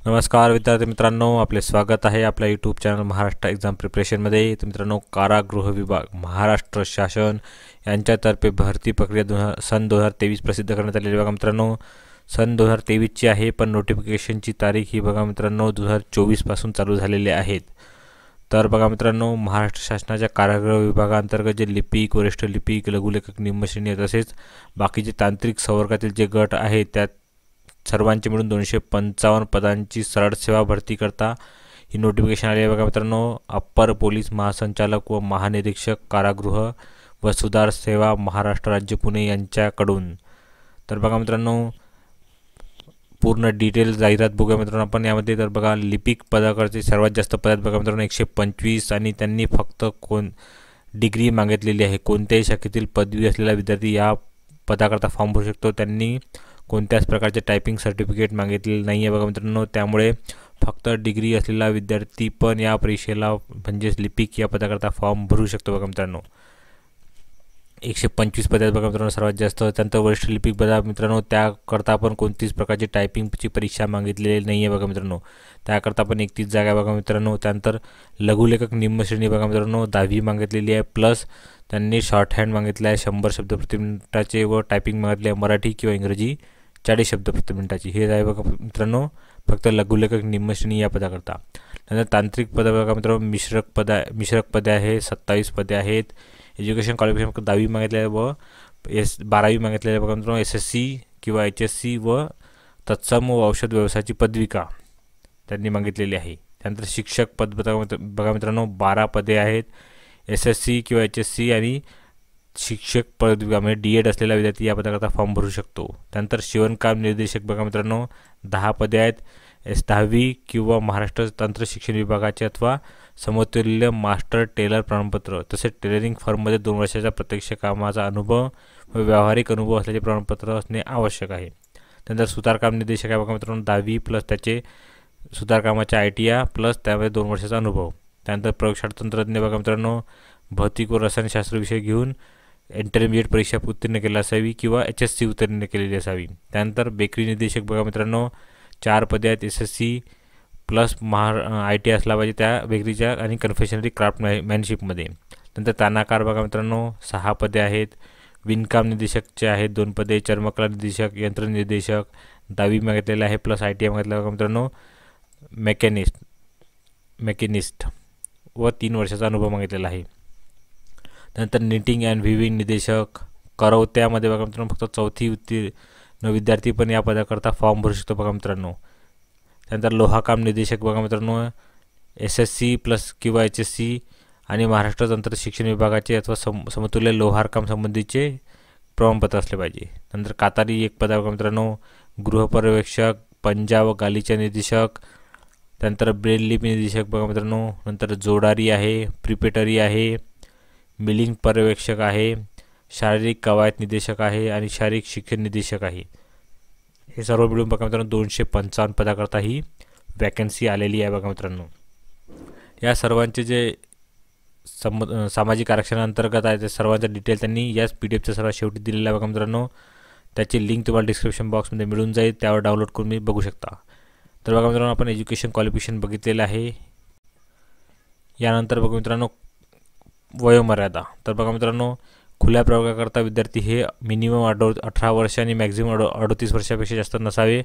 नमस्कार विद्यार्थी मित्रांनो, आपले स्वागत आहे आपल्या यूट्यूब चॅनल महाराष्ट्र एक्झाम प्रिपरेशनमध्ये। तर मित्रांनो, कारागृह विभाग महाराष्ट्र शासन यांच्यातर्फे भरती प्रक्रिया सन 2023 प्रसिद्ध करण्यात आलेली बघा मित्रांनो। सन 2023ची आहे, पण नोटिफिकेशनची तारीख ही बघा मित्रांनो 2024 पासून चालू झालेली आहेत। तर बघा मित्रांनो, महाराष्ट्र शासनाच्या कारागृह विभागांतर्गत जे लिपिक, वरिष्ठ लिपिक, लघुलेखक, निम्नश्रेणी तसेच बाकीचे तांत्रिक संवर्गातील जे गट आहेत त्यात सर्वांचे मिळून 255 पदांची सरळ सेवा भरती करता ही नोटिफिकेशन आली आहे बघा मित्रांनो। अप्पर पोलीस महासंचालक व महानिरीक्षक कारागृह व सुधार सेवा महाराष्ट्र राज्य पुणे यांच्याकडून। तर बघा मित्रांनो, पूर्ण डिटेल जाहिरात बघूया मित्रांनो आपण यामध्ये। तर बघा, लिपिक पदाकरते सर्वात जास्त पदात बघा मित्रांनो 125 आणि त्यांनी फक्त डिग्री मागितलेली आहे। कोणत्याही शाखेतील पदवी असलेला विद्यार्थी या पदाकरता फॉर्म भरू शकतो। त्यांनी कोणत्याच प्रकारचे टायपिंग सर्टिफिकेट मागितलेले नाही आहे बघा मित्रांनो। त्यामुळे फक्त डिग्री असलेला विद्यार्थी पण या परीक्षेला म्हणजेच लिपिक या पदाकरता फॉर्म भरू शकतो बघा मित्रांनो। 125 पदे बघा मित्रांनो सर्वात जास्त। त्यानंतर वरिष्ठ लिपिक पदा मित्रांनो, त्याकरता पण कोणतीच प्रकारची टायपिंगची परीक्षा मागितलेली नाही आहे बघा मित्रांनो। त्याकरता पण 31 जागा आहे बघा मित्रांनो। त्यानंतर लघुलेखक निम्न श्रेणी बघा मित्रांनो 10वी मागितलेली आहे, प्लस त्यांनी शॉर्ट हँड मागितले आहे 100 शब्द प्रति मिनिटाचे व टायपिंग मागितले आहे मराठी किंवा इंग्रजी 40 शब्द प्रति मिनिटाची। हे आहे बघा मित्रांनो फक्त लघुलेखक निम्न श्रेणी या पदाकरता। त्यानंतर तांत्रिक पद बघा मित्रांनो मिश्रक पदे आहे 27 पदे आहेत। एज्युकेशन क्वालिफिकेशन 10वी मागितले आहे व 12वी मागितले आहे बघा मित्रांनो। SSC किंवा HSC व तत्सम व औषध व्यवसायाची पदविका त्यांनी मागितलेली आहे। त्यानंतर शिक्षक पद बघा मित्रांनो 12 पदे आहेत। SSC किंवा HSC आणि शिक्षक पदविका म्हणजे DED असलेला विद्यार्थी या पदाकरता फॉर्म भरू शकतो। त्यानंतर शिवणकाम निर्देशक बघा मित्रांनो 10 पदे आहेत। 10वी किंवा महाराष्ट्र तंत्र शिक्षण विभागाचे अथवा समतुल्य मास्टर टेलर प्रमाणपत्र तसेच टेलरिंग फर्ममध्ये 2 वर्षाचा प्रत्यक्ष कामाचा अनुभव व व्यावहारिक अनुभव असल्याचे प्रमाणपत्र असणे आवश्यक आहे। त्यानंतर सुतारकाम निर्देशक आहे बघा मित्रांनो 10वी प्लस त्याचे सुतारकामाच्या ITI प्लस त्यामध्ये 2 वर्षाचा अनुभव। त्यानंतर प्रयोगशाळा तंत्रज्ञ बघा मित्रांनो भौतिक व रसायनशास्त्र विषय घेऊन इंटरमिजिएट परीक्षा उत्तीर्ण केली असावी किंवा HSC उत्तीर्ण केलेली असावी। त्यानंतर बेकरी निर्देशक बघा मित्रांनो 4 पदे आहेत। SSC प्लस ITI असला पाहिजे त्या बेकरीच्या आणि कन्फेक्शनरी क्राफ्टमॅनशिपमध्ये। नंतर तानाकार बघा मित्रांनो 6 पदे आहेत। विणकाम निर्देशकचे आहेत 2 पदे। चर्मकला निर्देशक, यंत्र निर्देशक 10वी मागितलेले आहे प्लस ITI मागितलेला बघा मित्रांनो। मेकॅनिस्ट व 3 वर्षाचा अनुभव मागितलेला आहे। त्यानंतर निटिंग अँड व्हिविंग निर्देशक करवत्यामध्ये बघा मित्रांनो फक्त 4थी उत्तीर्ण विद्यार्थी पण या पदाकरता फॉर्म भरू शकतो बघा मित्रांनो। त्यानंतर लोहाकाम निर्देशक बघा मित्रांनो SSC प्लस किंवा HSC आणि महाराष्ट्र तंत्र शिक्षण विभागाचे अथवा समतुल्य लोहारकाम संबंधीचे प्रमाणपत्र असले पाहिजे। नंतर कातारी एक पद बघा मित्रांनो गृहपर्यवेक्षक, पंजा व गालीचा निर्देशक। त्यानंतर ब्रेल लिपी निर्देशक बघा मित्रांनो। नंतर जोडारी आहे, प्रिपेटरी आहे, मिलिंग पर्यवेक्षक आहे, शारीरिक कवायत निर्देशक आहे आणि शारीरिक शिक्षण निर्देशक आहे। हे सर्व मिळून बघा मित्रांनो 255 पदाकरता ही वॅकन्सी आलेली आहे बघा मित्रांनो। या सर्वांचे जे सामाजिक आरक्षणाअंतर्गत आहे ते सर्वांचा डिटेल त्यांनी याच PDF सर्वात शेवटी दिलेला आहे बघा मित्रांनो। त्याची लिंक तुम्हाला डिस्क्रिप्शन बॉक्समध्ये मिळून जाईल, त्यावर डाउनलोड करून मी बघू शकता। तर बघा मित्रांनो आपण एज्युकेशन क्वालिफिकेशन बघितलेलं आहे। यानंतर बघा मित्रांनो वयोमर्यादा। तर बघा मित्रांनो खुल्या प्रवर्गाकरता विद्यार्थी हे मिनिमम 18 वर्ष आणि मॅक्झिमम 38 वर्षापेक्षा जास्त नसावे।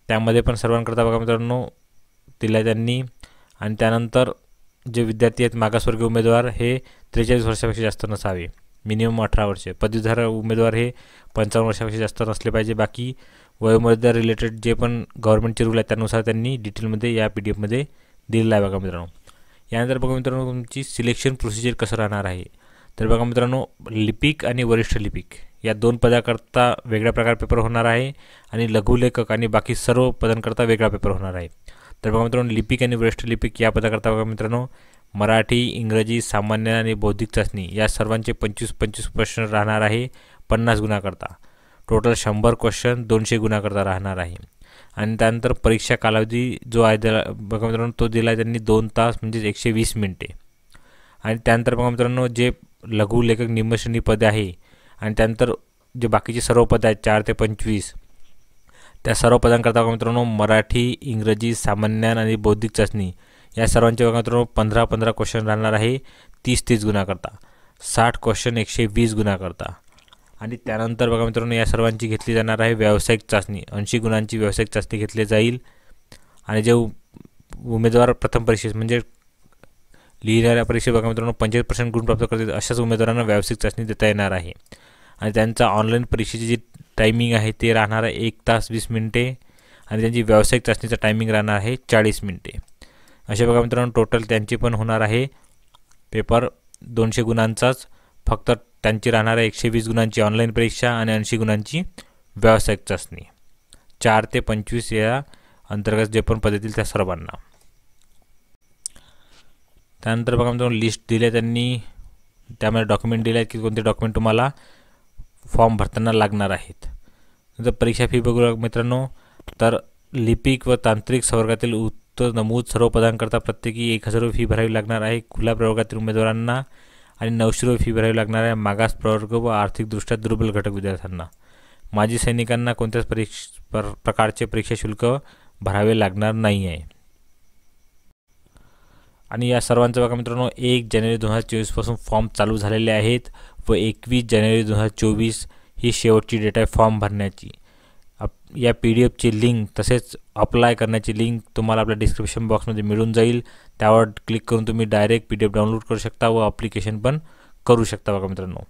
त्यामध्ये पण सर्वांकरता बघा मित्रांनो दिला त्यांनी। आणि त्यानंतर जे विद्यार्थी आहेत मागासवर्गीय उमेदवार हे 43 वर्षापेक्षा जास्त नसावे, मिनिमम 18 वर्षे। पदवीधर उमेदवार हे 55 वर्षापेक्षा जास्त नसले पाहिजे। बाकी वयोमर्यादा रिलेटेड जे पण गव्हर्नमेंटचे रूल आहेत त्यानुसार त्यांनी डिटेलमध्ये या PDF दिलेलं आहे बघा मित्रांनो। यानंतर बघा मित्रांनो तुमची सिलेक्शन प्रोसिजर कसं राहणार आहे। तर बघा मित्रांनो लिपिक आणि वरिष्ठ लिपिक या 2 पदाकरता वेगळ्या प्रकार पेपर होणार आहे आणि लघुलेखक आणि बाकी सर्व पदांकरता वेगळा पेपर होणार आहे। तर बघा मित्रांनो लिपिक आणि वरिष्ठ लिपिक या पदाकरता बघा मित्रांनो मराठी, इंग्रजी, सामान्य आणि बौद्धिक चाचणी या सर्वांचे 25-25 प्रश्न राहणार आहे 50 गुणाकरता। टोटल 100 क्वेश्चन 200 गुणाकरता राहणार आहे। आणि त्यानंतर परीक्षा कालावधी जो आहे बघा मित्रांनो तो दिला आहे त्यांनी 2 तास म्हणजेच 120 मिनिटे। आणि त्यानंतर बघा मित्रांनो जे लघुलेखक निम्नश्रेणी पदे आहे आणि त्यानंतर जे बाकीचे सर्व पदे आहेत 4 ते 25 त्या सर्व पदांकरता बघा मित्रांनो मराठी, इंग्रजी, सामान्य आणि बौद्धिक चाचणी या सर्वांचे बघा मित्रांनो 15-15 क्वेश्चन राहणार आहे 30-30 गुणाकरता, 60 क्वेश्चन 120 गुणाकरता. आणि त्यानंतर बघा मित्रांनो या सर्वांची घेतली जाणार आहे व्यावसायिक चाचणी, 80 गुणांची व्यावसायिक चाचणी घेतली जाईल. आणि जे उमेदवार प्रथम परीक्षेत म्हणजे लिहिणाऱ्या परीक्षेत बघा मित्रांनो 75% गुण प्राप्त करतील अशाच उमेदवारांना व्यावसायिक चाचणी देता येणार आहे. आणि त्यांचा ऑनलाईन परीक्षेची जी टायमिंग आहे ते राहणार आहे 1 तास 20 मिनिटे आणि त्यांची व्यावसायिक चाचणीचा टायमिंग राहणार आहे 40 मिनिटे. असे बघा मित्रांनो टोटल त्यांची पण होणार आहे पेपर 200 गुणांचाच, फक्त त्यांची राहणार आहे 120 गुणांची ऑनलाईन परीक्षा आणि 80 गुणांची व्यावसायिक चाचणी. 4 ते 25 या अंतर्गत जे पण पद येतील त्या सर्वांना. त्यानंतर बघा मित्रांनो लिस्ट दिली त्यांनी, त्यामध्ये डॉक्युमेंट दिले आहेत की कोणते डॉक्युमेंट तुम्हाला फॉर्म भरताना लागणार आहेत. नंतर परीक्षा फी बघू मित्रांनो, तर लिपिक व तांत्रिक संवर्गातील उत्तर नमूद सर्व पदांकरता प्रत्येकी 1000 रुपये फी भरावी लागणार आहे खुल्या प्रवर्गातील उमेदवारांना आणि 900 रुपये फी भरावी लागणार आहे मागास प्रवर्ग व आर्थिकदृष्ट्या दुर्बल घटक विद्यार्थ्यांना. माजी सैनिकांना कोणत्याच प्रकारचे परीक्षा शुल्क भरावे लागणार नाही आहे. आणि या सर्वांचं बघा मित्रांनो 1 जानेवारी 2024 पासून फॉर्म चालू झालेले आहेत व 21 जानेवारी 2024 ही शेवटची डेट आहे फॉर्म भरण्याची. या PDF ची लिंक तसेच अप्लाय करण्याची लिंक तुम्हाला आपल्या डिस्क्रिप्शन बॉक्समध्ये मिळून जाईल. त्यावर क्लिक करून तुम्ही डायरेक्ट PDF डाउनलोड करू शकता व ॲप्लिकेशन पण करू शकता. बघा मित्रांनो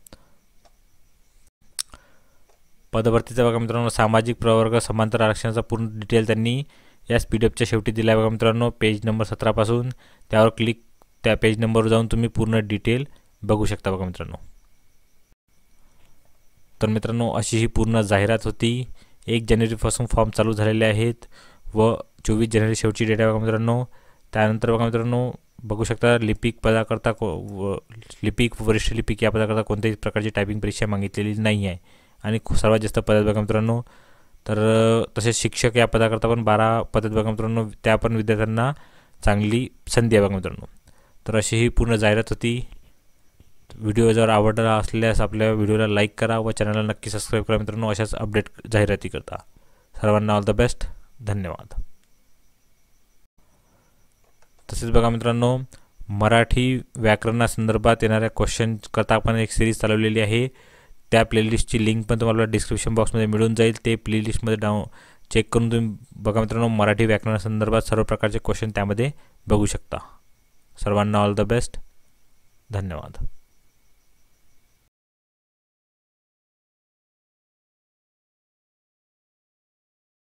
पदभरतीचा बघा मित्रांनो सामाजिक प्रवर्ग समांतर आरक्षणाचा पूर्ण डिटेल त्यांनी याच PDFच्या शेवटी दिला आहे. बघा मित्रांनो पेज नंबर 17 पासून त्यावर क्लिक त्या पेज नंबरवर जाऊन तुम्ही पूर्ण डिटेल बघू शकता. बघा मित्रांनो तर मित्रांनो अशी ही पूर्ण जाहिरात होती. 1 जानेवारीपासून फॉर्म चालू झालेले आहेत व 24 जानेवारी शेवटची डेट आहे. बघा मित्रांनो त्यानंतर बघा मित्रांनो बघू शकता लिपिक पदाकरता लिपिक वरिष्ठ लिपिक या पदाकरता कोणत्याही प्रकारची टायपिंग परीक्षा मागितलेली नाही आहे आणि सर्वात जास्त पदात बघा मित्रांनो. तर तसेच शिक्षक या पदाकरता पण 12 पदात बघा मित्रांनो, त्या पण विद्यार्थ्यांना चांगली संधी आहे बघा मित्रांनो. तर अशी ही पूर्ण जाहिरात होती. व्हिडिओ जर आवडला असल्यास आपल्या व्हिडिओला लाईक करा व चॅनलला नक्की सबस्क्राईब करा मित्रांनो अशाच अपडेट जाहिराती करता. सर्वांना ऑल द बेस्ट, धन्यवाद. तसेच बघा मित्रांनो मराठी व्याकरणासंदर्भात येणाऱ्या क्वेश्चन करता आपण एक सिरीज चालवलेली आहे. त्या प्लेलिस्टची लिंक पण तुम्हाला डिस्क्रिप्शन बॉक्समध्ये मिळून जाईल. ते प्लेलिस्टमध्ये चेक करून तुम्ही बघा मित्रांनो मराठी व्याकरणासंदर्भात सर्व प्रकारचे क्वेश्चन त्यामध्ये बघू शकता. सर्वांना ऑल द बेस्ट, धन्यवाद.